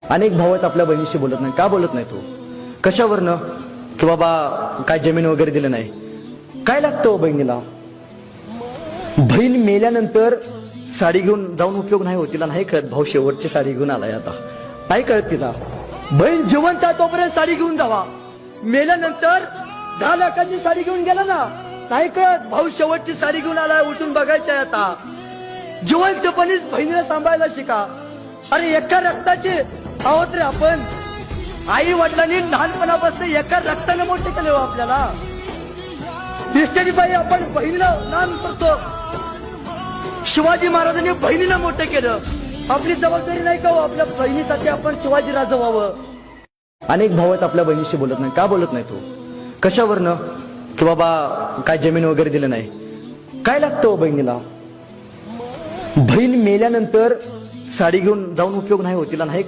अनेक भाऊ आहेत आपल्या बहिणीशी बोलत नाही. का बोलत नाही तू? कशावरनं? की बाबा काय जमीन वगैरे दिलं नाही. काय लागतं बहिणीला? बहीण मेल्यानंतर साडी घेऊन जाऊन उपयोग नाही होत. तिला नाही कळत भाऊ शेवटची साडी घेऊन आलाय आता. नाही कळत तिला. बहीण जिवंत आहे तोपर्यंत साडी घेऊन जावा. मेल्यानंतर 10 लाखाची साडी घेऊन गेला ना, नाही कळत भाऊ शेवटची साडी घेऊन आलाय. उलटून बघायचं आहे आता. जिवंतपणीच बहिणीला सांभाळायला शिका. अरे एका रक्ताचे आहोत रे आपण. आई वडिलांनी लहानपणापासून एका रक्ताने मोठे केले हो आपल्याला. निष्ठेची बाई आपण बहिणीला नाम करतो. शिवाजी महाराजांनी बहिणीला मोठं केलं. आपली जबाबदारी नाही का हो आपल्या बहिणीसाठी आपण शिवाजी राजा व्हावं. अनेक भाऊ आहेत आपल्या बहिणीशी बोलत नाही. का बोलत नाही तू? कशावरनं? की बाबा काय जमीन वगैरे दिलं नाही. काय लागतं बहिणीला? बहीण मेल्यानंतर साडी घेऊन जाऊन उपयोग नाही होत. तिला नाही